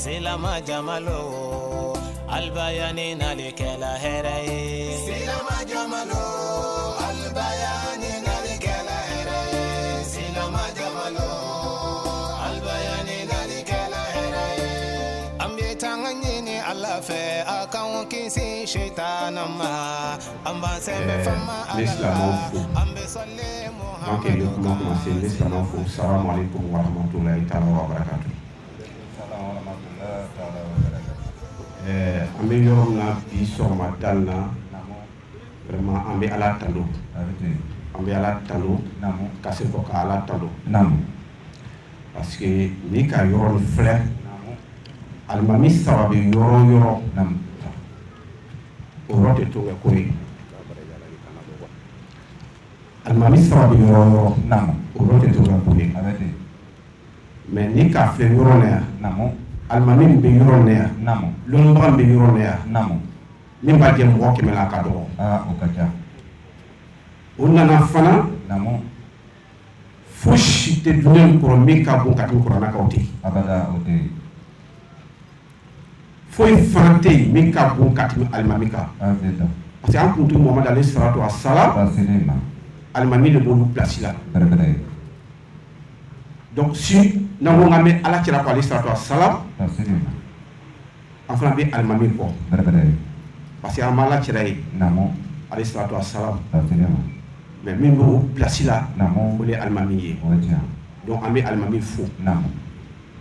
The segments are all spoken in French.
Silama Jamalo Albayani Nalikela Here Silama Jamalo Albayani Nalikela Here Silama Jamalo Albayani Nalikela Here Ambi Tangani Alafe Akan Kisi Shaitanama Amba Sembe Fama Ambe Sole Donc, il comment commencer l'islam pour salam alaikum wa rahmatullahi ta'ala wa barakatuh. On est yorna bi soma dalna vraiment on est à la talo. On est à la talo. Kasi ko ka ala talo. Parce que ni ka yoron fleur almami sababu yoro o rote to ga koy. Almami sababu yoro o rote to ga koy. Mais ni ka fleur yoro ne almami be yoro ne lolu ba be yoro ne min ba je mo ke mela ka do o kaja onna na fana fushi te dunen ko mi ka bu ka ko na ka oti abada oti foi frante mi ka bu ka almami ka parce que an kuntu Muhammad alayhi salatu wassalam almami le bonu place là donc si na mo ngame ala kira ko alayhi salatu wassalam enfin bi almami ko parce que amala kira yi alayhi salatu wassalam mais même au place là pour les almami donc amé almami fou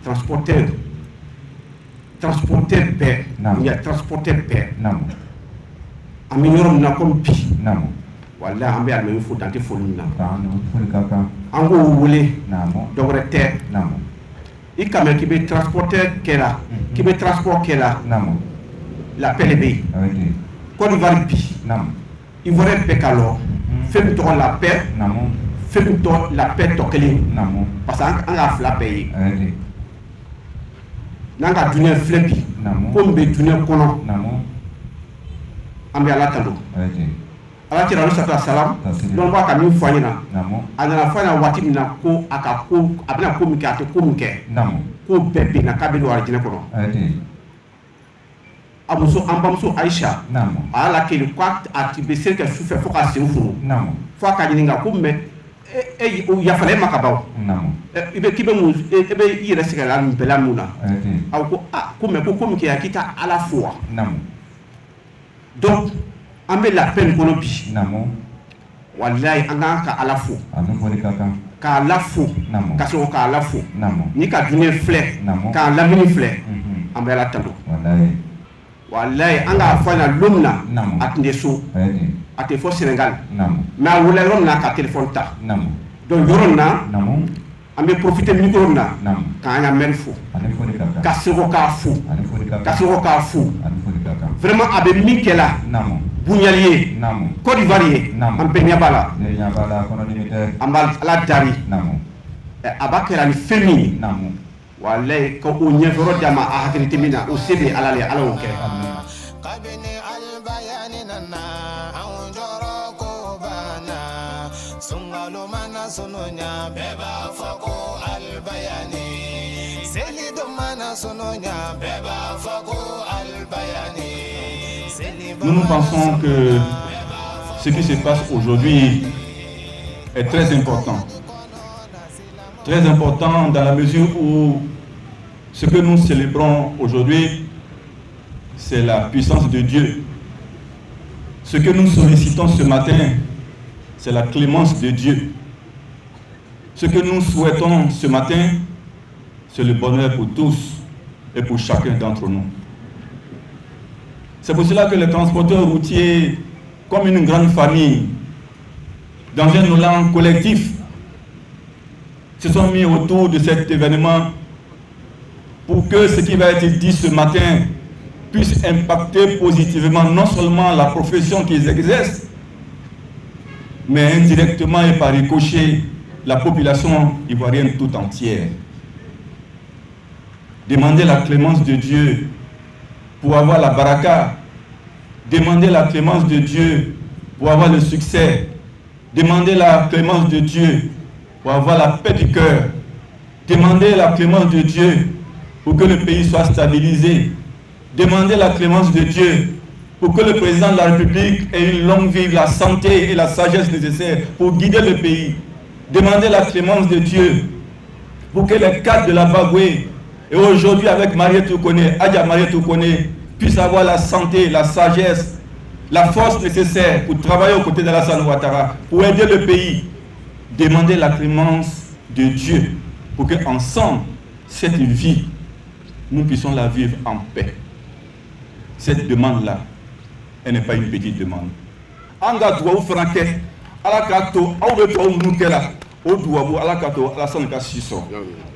transporteur paix il y a transporteur paix ami yorom na comme pi wala ambe almami fou dans tes folies ango wole donc rete il quand même qui veut transporter qu'elle qui veut transport qu'elle la paix est Côte d'Ivoire pi il voudrait pécalo fait toi la paix fait toi la paix tokeli parce qu'on a la paix nanga dunia flepi comme be dunia kono ambe ala talo ala tira rusata salam don ba ka min fanyina ana fanya wati mina ko aka ko abina ko mi ka te ko mi ke ko bebe na kabelo arjine kono amuso ambamso Aisha ala ke kwa atibe serke souffre fo ka seufuru fo ka jininga ko me ya fale makabaw ibe kibe mu ebe yire sekala mbela muna aw ko ko me ko mi ke yakita ala fois donc ambe la peine kono bi wallahi anga ka ala fo ka ala fo ka so ka ala fo ni ka dune fleur ka lamini fleur ambe la tando wallahi anga fana lumna atne so ate fo Sénégal mais wala lomna ka téléphone ta donc yoronna ambe profiter micro na ka anya men fo ka so ka fo vraiment abe mikela bunyalier Côte d'Ivoire ambe nyabala ambal ala dari abakela ni femi wallahi ko o nyevoro dama a hakiliti mina o sebe ala le ala o ke qabini albayani nana anjoro ko bana sungalo mana sononya beba fako albayani selido mana sononya beba fako albayani. Nous pensons que ce qui se passe aujourd'hui est très important. Très important dans la mesure où ce que nous célébrons aujourd'hui, c'est la puissance de Dieu. Ce que nous sollicitons ce matin, c'est la clémence de Dieu. Ce que nous souhaitons ce matin, c'est le bonheur pour tous et pour chacun d'entre nous. C'est pour cela que les transporteurs routiers, comme une grande famille, dans un élan collectif, se sont mis autour de cet événement pour que ce qui va être dit ce matin puisse impacter positivement non seulement la profession qu'ils exercent, mais indirectement et par ricochet la population ivoirienne tout entière. Demander la clémence de Dieu pour avoir la baraka, demander la clémence de Dieu pour avoir le succès, demander la clémence de Dieu pour avoir la paix du cœur, demander la clémence de Dieu pour que le pays soit stabilisé. Demandez la clémence de Dieu pour que le président de la République ait une longue vie, la santé et la sagesse nécessaires pour guider le pays. Demandez la clémence de Dieu pour que les cadres de la Bagoué, et aujourd'hui avec Mariétou Kone, Adja Mariétou Kone, puissent avoir la santé, la sagesse, la force nécessaire pour travailler aux côtés d'Alassane Ouattara, pour aider le pays. Demandez la clémence de Dieu pour qu'ensemble, cette vie, nous puissions la vivre en paix. Cette demande-là, elle n'est pas une petite demande. Anga doit vous faire alakato, au douabou, alakato, Alassane ka siso,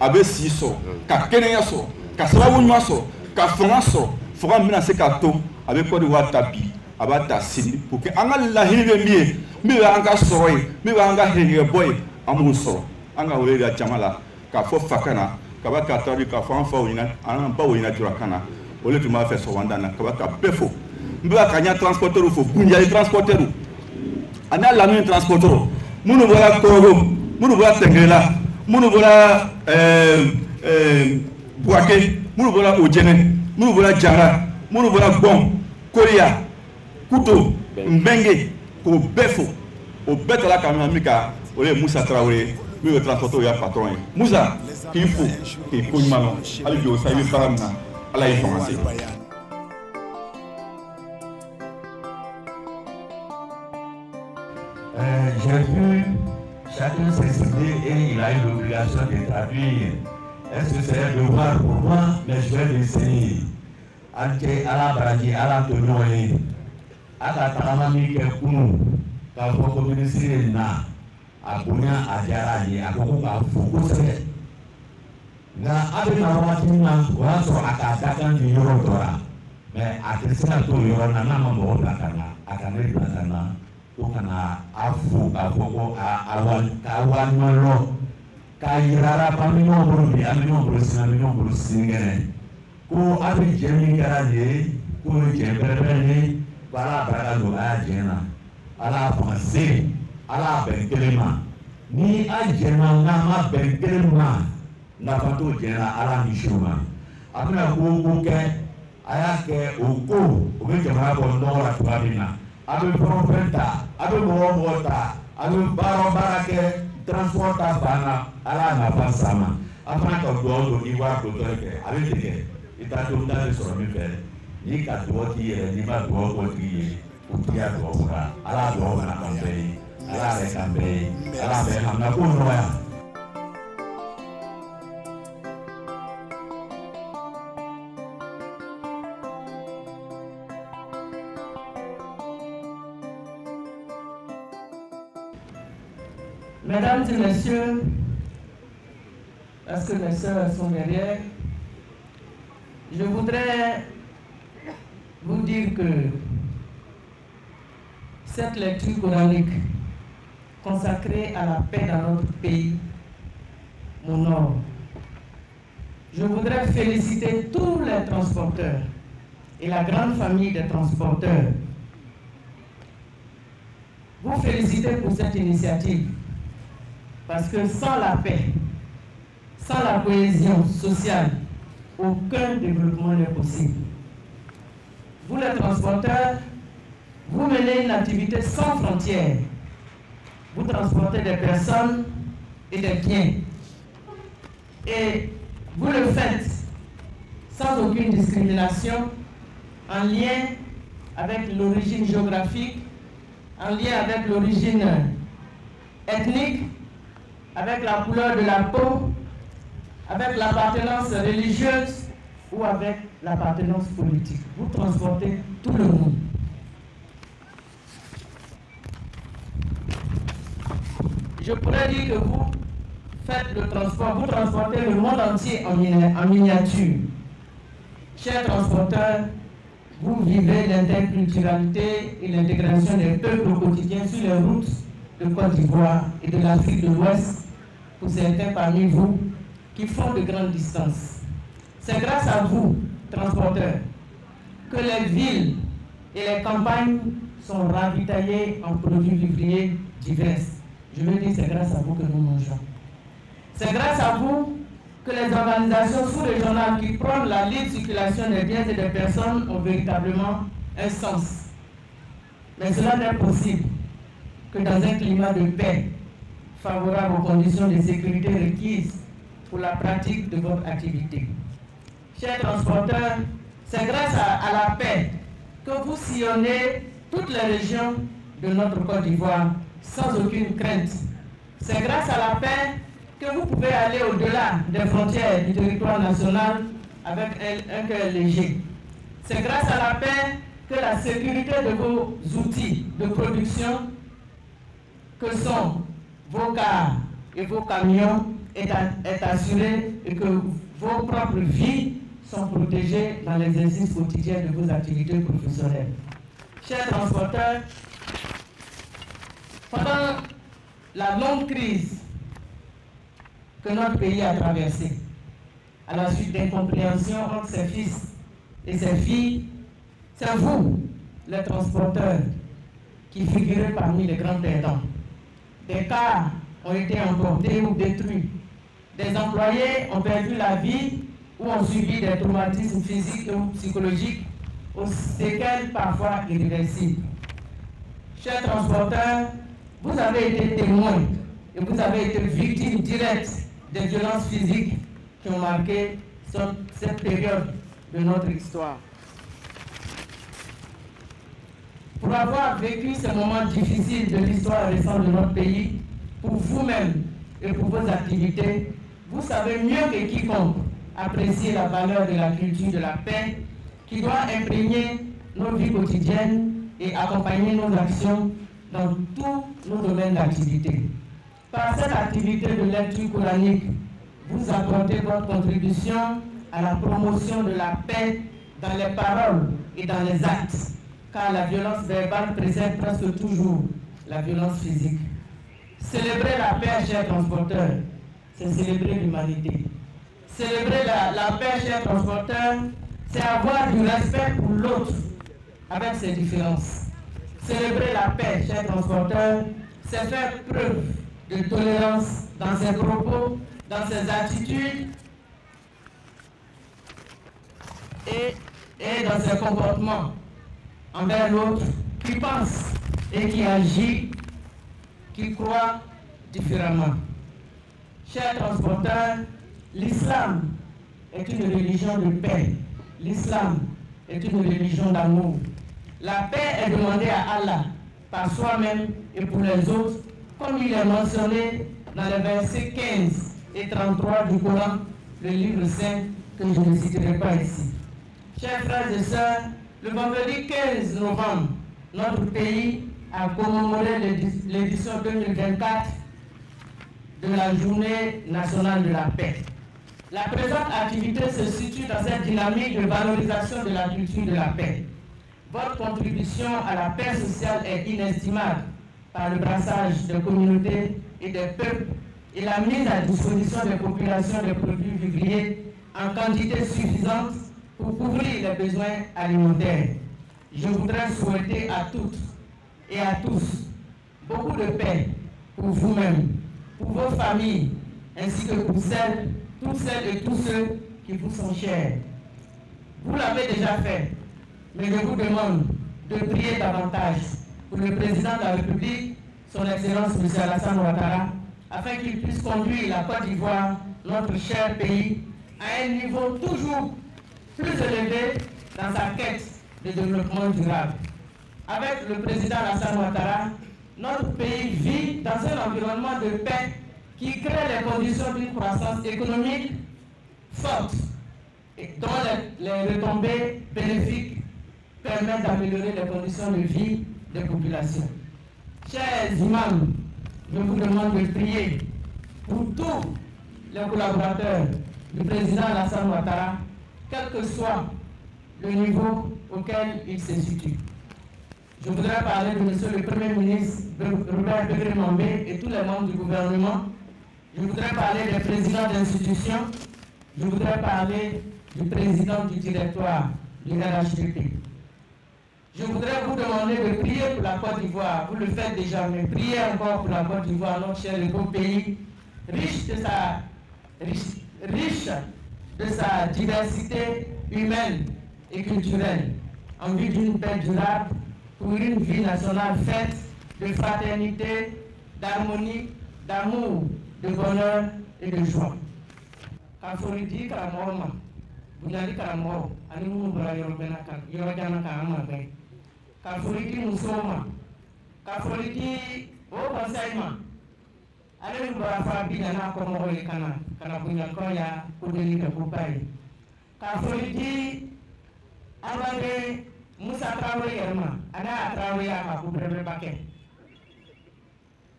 abe siso, ka keneyaso, ka sababunyaso, ka fongaso, fonga mina se kato, abe kodi watabi, abata sini, pour que anga la hive miye, miwa anga soroy, miwa anga hive boy, amuso, anga ulega chamala, ka fo fakana, ka ba katari ka fanfa wina, anga ba wina turakana, ole tu ma fait so wandana, ka ba ka befo, miwa kanya transporteur ou fo, bunya transporteur ou, ana la nuit transporteur, munu voilà Congo. Nous voilà Tengrela, nous voilà Bouaké, nous voilà Ojene, nous voilà Djara, nous voilà Bon, Korea, Kouto, Mbengue, au Befo, au Betala Kamamika, au Moussa Traoré, nous le transportons à patron. Moussa, il faut, il faut une maman, allez, je vais vous faire la information. J'ai vu chacun s'exprimer et il a eu l'obligation de traduire. Est-ce que c'est un devoir pour moi? Mais je vais l'essayer. Ante ala baraji ala tonyoe. Aka takamami ke kunu. Ka foko ministre na. Abunya ajaraji. Akoko ka fuku se. Nga abe na wati na waso akadakan di yoro tora. Mais akisina to yoro na nama mo lakana. Akane lakana. Ukana afu afoko awan malo kairara pamino brubi amino brusingene ko abi jemi garade ko jemberene para para do ajena ala fanse ala benkelema ni ajena ngama benkelema na fato jena ala mishuma amina ko ke ayake oko obe jama ko ndora tubabina abe profeta abe mota abe barake transporta bana ala na pasama afana ka do iwa ko toke abe teke ita to ndale so mi fe ni ka do ti ni ma do ko ti o ti a do ka ala do na kambe ala re kambe ala be hamna ko no ya. Mesdames et messieurs, parce que mes sœurs sont derrière, je voudrais vous dire que cette lecture coranique consacrée à la paix dans notre pays m'honore. Je voudrais féliciter tous les transporteurs et la grande famille des transporteurs. Vous féliciter pour cette initiative. Parce que sans la paix, sans la cohésion sociale, aucun développement n'est possible. Vous les transporteurs, vous menez une activité sans frontières. Vous transportez des personnes et des biens. Et vous le faites sans aucune discrimination, en lien avec l'origine géographique, en lien avec l'origine ethnique, avec la couleur de la peau, avec l'appartenance religieuse ou avec l'appartenance politique. Vous transportez tout le monde. Je pourrais dire que vous faites le transport, vous transportez le monde entier en miniature. Chers transporteurs, vous vivez l'interculturalité et l'intégration des peuples au quotidien sur les routes de Côte d'Ivoire et de l'Afrique de l'Ouest, pour certains parmi vous qui font de grandes distances. C'est grâce à vous, transporteurs, que les villes et les campagnes sont ravitaillées en produits vivriers divers. Je veux dire, c'est grâce à vous que nous mangeons. C'est grâce à vous que les organisations sous-régionales qui prônent la libre circulation des biens et des personnes ont véritablement un sens. Mais cela n'est possible que dans un climat de paix, favorable aux conditions de sécurité requises pour la pratique de votre activité. Chers transporteurs, c'est grâce à la paix que vous sillonnez toutes les régions de notre Côte d'Ivoire sans aucune crainte. C'est grâce à la paix que vous pouvez aller au-delà des frontières du territoire national avec un cœur léger. C'est grâce à la paix que la sécurité de vos outils de production, que sont vos cars et vos camions, est assurée et que vos propres vies sont protégées dans l'exercice quotidien de vos activités professionnelles. Chers transporteurs, pendant la longue crise que notre pays a traversée, à la suite d'incompréhension entre ses fils et ses filles, c'est vous, les transporteurs, qui figurez parmi les grands perdants. Des cars ont été emportés ou détruits. Des employés ont perdu la vie ou ont subi des traumatismes physiques ou psychologiques, aux séquelles parfois irréversibles. Chers transporteurs, vous avez été témoins et vous avez été victimes directes des violences physiques qui ont marqué cette période de notre histoire. Pour avoir vécu ces moments difficiles de l'histoire récente de notre pays, pour vous-même et pour vos activités, vous savez mieux que quiconque apprécier la valeur de la culture de la paix qui doit imprégner nos vies quotidiennes et accompagner nos actions dans tous nos domaines d'activité. Par cette activité de lecture coranique, vous apportez votre contribution à la promotion de la paix dans les paroles et dans les actes, car la violence verbale précède presque toujours la violence physique. Célébrer la paix, chers transporteurs, c'est célébrer l'humanité. Célébrer la paix, chers transporteurs, c'est avoir du respect pour l'autre avec ses différences. Célébrer la paix, chers transporteurs, c'est faire preuve de tolérance dans ses propos, dans ses attitudes et dans ses comportements envers l'autre qui pense et qui agit, qui croit différemment. Chers transporteurs, l'islam est une religion de paix. L'islam est une religion d'amour. La paix est demandée à Allah par soi-même et pour les autres, comme il est mentionné dans les versets 15 et 33 du Coran, le livre saint que je ne citerai pas ici. Chers frères et sœurs, le vendredi 15 novembre, notre pays a commémoré l'édition 2024 de la Journée nationale de la paix. La présente activité se situe dans cette dynamique de valorisation de la culture de la paix. Votre contribution à la paix sociale est inestimable par le brassage des communautés et des peuples et la mise à disposition des populations de produits vivriers en quantité suffisante pour couvrir les besoins alimentaires. Je voudrais souhaiter à toutes et à tous beaucoup de paix pour vous-même, pour vos familles, ainsi que pour toutes celles et tous ceux qui vous sont chers. Vous l'avez déjà fait, mais je vous demande de prier davantage pour le président de la République, son Excellence M. Alassane Ouattara, afin qu'il puisse conduire la Côte d'Ivoire, notre cher pays, à un niveau toujours plus élevé dans sa quête de développement durable. Avec le président Alassane Ouattara, notre pays vit dans un environnement de paix qui crée les conditions d'une croissance économique forte et dont les retombées bénéfiques permettent d'améliorer les conditions de vie des populations. Chers imams, je vous demande de prier pour tous les collaborateurs du président Alassane Ouattara, quel que soit le niveau auquel il se situe. Je voudrais parler de M. le Premier ministre Robert Begré-Mambé et tous les membres du gouvernement. Je voudrais parler des présidents d'institutions. Je voudrais parler du président du directoire du RHDP. Je voudrais vous demander de prier pour la Côte d'Ivoire. Vous le faites déjà, mais priez encore pour la Côte d'Ivoire, notre cher et beau pays, riche riche de sa diversité humaine et culturelle, en vue d'une paix durable pour une vie nationale faite de fraternité, d'harmonie, d'amour, de bonheur et de joie. Kaforidi Karamorma, Bunali Karamor, Animura Yorbenaka, Yorgana Karamabe, Kaforidi Musoma, Kaforidi Obasaima, Allez nous voir Fabina comme Royakana, Kanabunya Koya, Kudeli Kapupai. Kaforidi Abade Musa Traoré Yerma, Ana Traoré Akapubre Bake.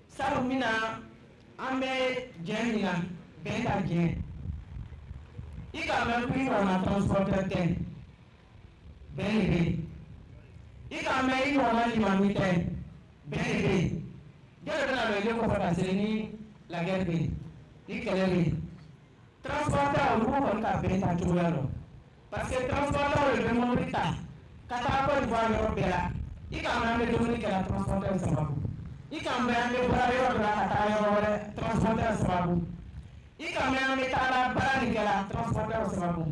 Salumina, Ambe Jemina, Benda Jen. Il y a même plus un transporteur ten. Ben il y a même un l'humanité. Ben Dieu a le pour passer la guerre. Il y a transporteur au groupe de Benda Toualo. Parce que transporteur est vraiment brita. Quand on peut voir l'Européen, il y a même des données que la transporteur s'en va. Il y a même des barrières de la transporteur s'en va. Il y a même des barrières de la transporteur s'en va.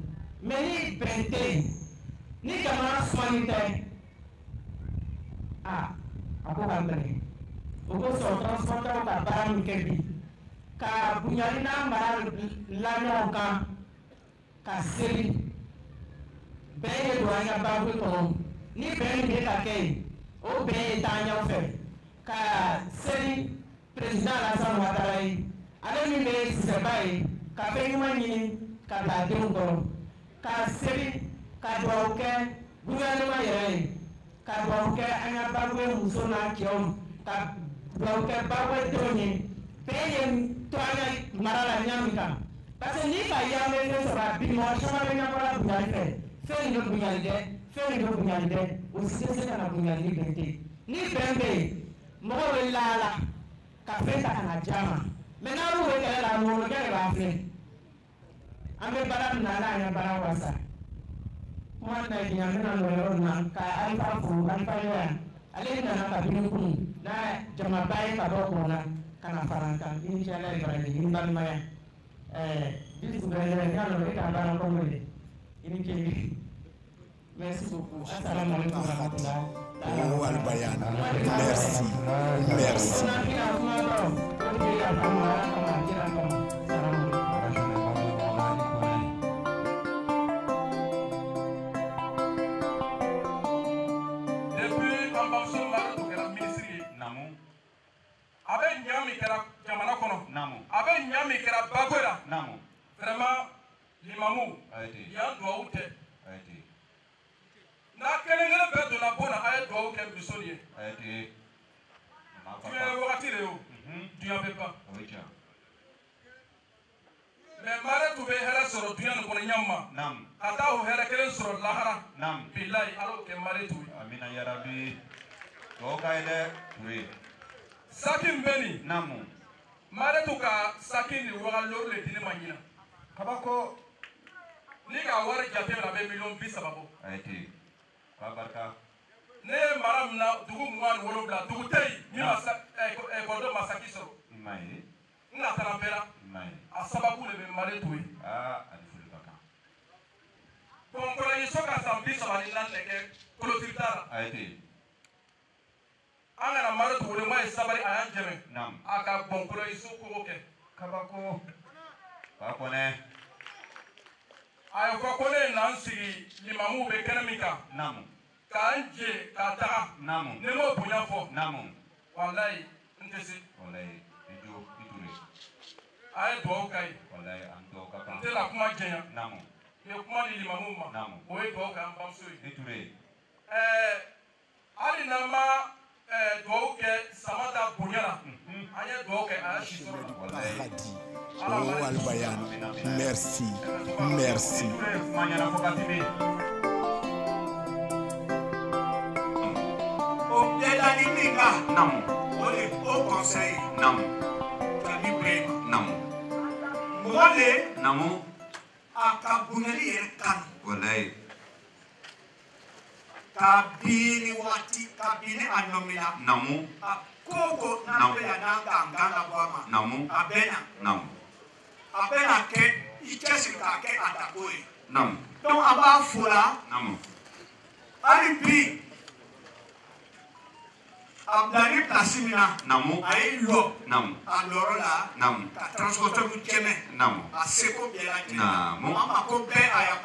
Mais ni bente, ni comment soigner. Ah, on peut comprendre. On peut se transporter au barrière de Kébi. Car Bougnalina m'a l'année au camp. Car c'est bẹ́ẹ̀ ló wáyé abáwé kan ní bẹ́ẹ̀ ní kàkẹ́ ó bẹ́ẹ̀ tá a yàn fẹ́ ká sẹ́ni pírẹsidán Alassane Ouattara yìí alẹ́ mi bẹ́ẹ̀ sísẹ́ báyìí ká fẹ́ yín wọ́n yin ká bá denw kɔrɔ ká sẹ́ni ká duwawu kɛ gouvernement yɛrɛ ye ká duwawu kɛ an ka báwé muso n'a cɛw ká duwawu kɛ báwé denw ye bẹ́ẹ̀ ye to an ka mara la ɲami kan parce que ni ka yamɛ fɛn sɔrɔ a bi mɔgɔ caman bɛ ɲɛkɔrɔ Bunyali fɛ. Fɛn dɔ Bunyali dɛ fɛn dɔ Bunyali dɛ o si tɛ se ka na Bunyali ni bɛn tɛ ni bɛn bɛ yen mɔgɔw bɛ laala ka fɛn ta ka na diya ma mɛ n'aw bɛ kɛlɛ la mɔgɔkɛ de b'a filɛ an bɛ baara min na ala y'an baara wasa kuma na yi an bɛna nɔ yɔrɔ na ka alifa fo alifa yɔrɔ ale nana ka bini kun n'a jamaba ye ka bɔ kɔn na ka na fara an kan i ni cɛ ala ye bara de i ni balimaya bisu bɛrɛ yɛrɛ n'a nɔ e ka baara kɔngɔ de. Merci beaucoup. Assalamu alaikum wa rahmatullah. Oh Al-Bayan, merci. Merci. Depuis Bambassou Mara to kɛra ministre ye. Namu. A bɛ ɲa min kɛra jamana kɔnɔ. Namu. A bɛ ɲa min kɛra Bago la. Namu. Vraiment Limamu. Yan duwawu tɛ. N'a kelen-kelen bɛɛ donna bon na a ye duwawu kɛ Bissau ye. Diɲɛ wagati de y'o. Diɲɛ bɛ ban. Mais Mara tun bɛ hɛrɛ sɔrɔ diɲɛ nin kɔnɔ ɲama. Ka taa o hɛrɛ kelen sɔrɔ lahara. Bilahi Ala y'o kɛ Mara tun ye. Amina yarabi. Duwawu ka ye dɛ. Oui. Saki min bɛ nin. Namu. Mara tun ka saki ni wagaloro le di ne ma ɲina. Kabako. Ni ka wari jate la bɛ miliyɔn 30 bɔ. Ayete. K'a barika. Ne ye mara min na dugu 27 dugu tɛ yen min ma ekɔlidenw ma saki sɔrɔ. I m'a ye. N natara bɛɛ la. I m'a ye. A sababu de bɛ Mali to yen. Aa a ni foli ka kan. Bɔnkɔlɔyiso ka san 34 de kɛ kolotigi t'a la. Ayete. An kana Mali to wele ye sabali a y'an jɛmɛ. Naamu. A ka bɔnkɔlɔyiso kogo kɛ. Kabako. K'a kɔnɛ. A ye fɔ ko ne ye na n sigi limamuw bɛ kɛnɛ min kan. Naamu. K'an jɛ k'a taga. Naamu. Ne m'o bonya fɔ. Naamu. Walayi n tɛ se. Walayi i jo i Ture. A ye duwawu k'a ye. Walayi an duwawu ka kan. N tɛ na kuma jɛnya. Naamu. N ye kuma di limamuw ma. Naamu. O ye duwawu kɛ an bamuso ye. I Ture. Hali n'an ma duwawu kɛ sama ta bonya la. An ye duwawu kɛ a y'a si sɔrɔ la. Walayi. Oh Al-Bayan, merci, merci. Au Dédaninga, non. Au conseil, non. Calibré, non. Mole, non. A Kabunali et Kan. Voilà. Kabini Wati, Kabini Anomila, non. A Koko, Nampela Nanga, Ganga Wama, non. A Bena, non. A Bena Ke, Nam. Donc en bas fola. Nam. Alibi. Abdali Plasimina. Namu. Aïe l'eau. Nam. Alors là. Nam. Transporter vous tienne. Nam. A seko bien la. Namu. Maman ko be aya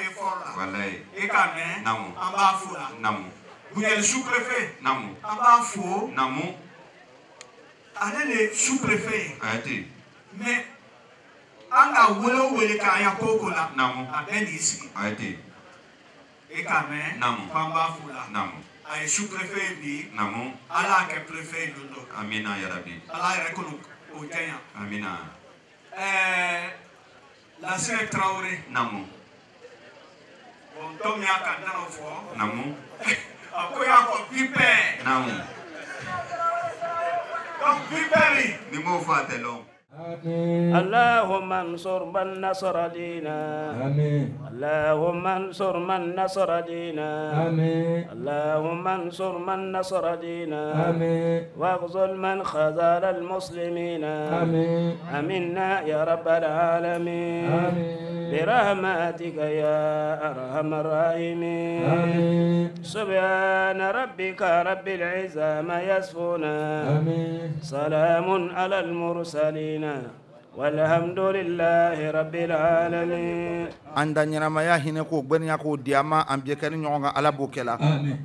effort là. Voilà. Et quand même. Namu. En bas fola. Namu. Vous êtes le sous-préfet. Namu. En bas fou. Namu. Allez le sous-préfet. Arrêtez. Mais anga wele kaya koko la. Namu. Aben ici. Arrêtez. Et quand même. Namu. En bas fola. Namu. Aye sous-préfet bi. Namu. Allah ke préfet dodo. Amina ya Rabbi. Allah reconnu au Kenya. Amina. La sœur Traoré. Namu. Bon, Tom ya kandana fo. Namu. Akoya ko pipe. Namu. Donc pipe ni mo fa telo. اللهم انصر من نصر دينا اللهم انصر من نصر دينا اللهم انصر من نصر دينا واخذل من خذل المسلمين امنا يا رب العالمين برحمتك يا ارحم الراحمين سبحان ربك رب العزة ما يصفون سلام على المرسلين والحمد لله رب العالمين. anda nyanamaya hine ko gbenya ko diama ambiekani nyonga ala bokela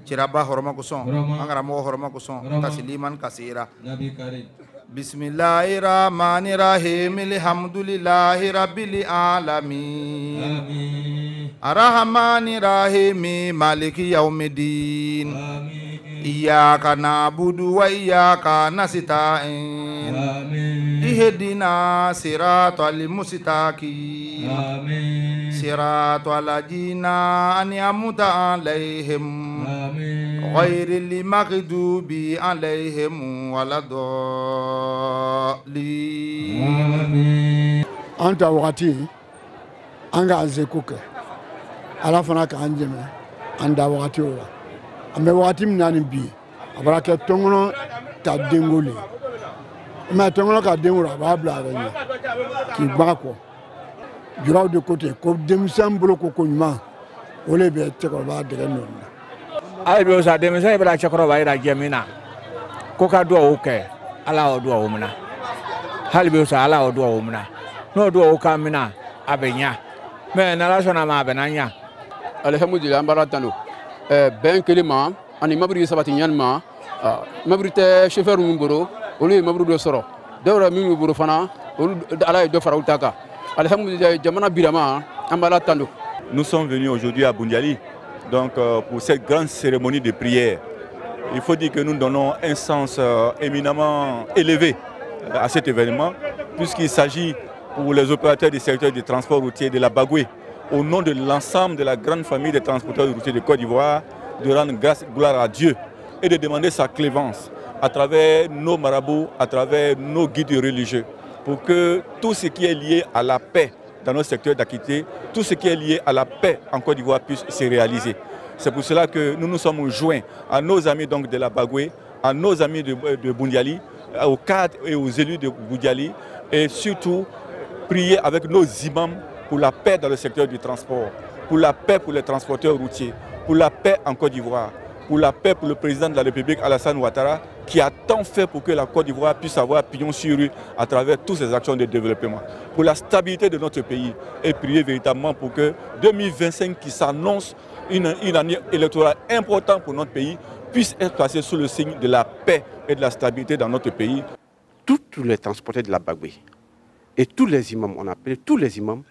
ciraba horoma ko son angara mo horoma ko son tasliman kasira nabi karim bismillahirrahmanirrahim alhamdulillahi rabbil alamin amin arrahmanirrahim maliki yaumiddin amin iyyaka na'budu wa iyyaka nasta'in amin ihdina siratal mustaqim amin siratal ladzina an'amta 'alaihim amin ghairil maghdubi 'alaihim waladdallin amin anta wakati anga azekuke ala fana ka anjeme anda wakati ola ambe wakati mnani bi abaraka tongono ta dengole ma tongono ka dengora ba bla ni ki bako juraw de côté ko demsam bolo ko nyuma ole be te ko ba de non ay be sa demsam be la chakro ba ira gemina ko ka do o ke ala o do o mna hal be sa ala o do o mna no do o ka mina abenya me na la sona ma benanya alhamdulillah baratano ben kelima ani mabri sabati nyanma mabri te chauffeur ngumboro oli mabru do soro dawra mi nguboro fana ala do fara utaka alhamdulillah jamana birama ambala tando. Nous sommes venus aujourd'hui à Boundiali donc pour cette grande cérémonie de prière. Il faut dire que nous donnons un sens éminemment élevé à cet événement puisqu'il s'agit pour les opérateurs du secteur du transport routier de la Bagoué au nom de l'ensemble de la grande famille des transporteurs routiers de Côte d'Ivoire, de rendre gloire à Dieu et de demander sa clémence à travers nos marabouts, à travers nos guides religieux, pour que tout ce qui est lié à la paix dans notre secteur d'activité, tout ce qui est lié à la paix en Côte d'Ivoire puisse se réaliser. C'est pour cela que nous nous sommes joints à nos amis donc de la Bagoué, à nos amis de Boundiali, aux cadres et aux élus de Boundiali, et surtout prier avec nos imams pour la paix dans le secteur du transport, pour la paix pour les transporteurs routiers, pour la paix en Côte d'Ivoire, pour la paix pour le président de la République Alassane Ouattara, qui a tant fait pour que la Côte d'Ivoire puisse avoir pignon sur rue à travers toutes ces actions de développement, pour la stabilité de notre pays et prier véritablement pour que 2025 qui s'annonce une année électorale importante pour notre pays puisse être placée sous le signe de la paix et de la stabilité dans notre pays. Tous les transporteurs de la Bagoué et tous les imams, on a appelé tous les imams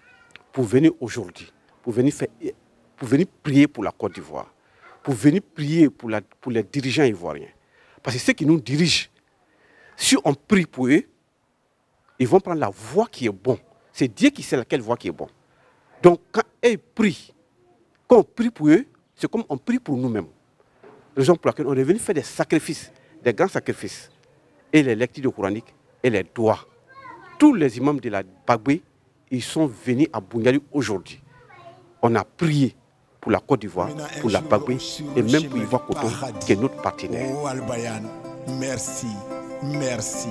pour venir aujourd'hui, pour venir prier pour la Côte d'Ivoire, pour venir prier pour les dirigeants ivoiriens. Parce que ceux qui nous dirigent, si on prie pour eux, ils vont prendre la voie qui est bonne. C'est Dieu qui sait laquelle voie qui est bonne. Donc quand ils prient, quand on prie pour eux, c'est comme on prie pour nous-mêmes. Raison pour laquelle on est venu faire des sacrifices, des grands sacrifices. Et les lectures coraniques et les doigts. Tous les imams de la Bagoué, ils sont venus à Boundiali aujourd'hui. On a prié pour la Côte d'Ivoire, pour la Bagoué et même pour Ivoire Coton, qui est notre partenaire. Oh Albayan, merci, merci.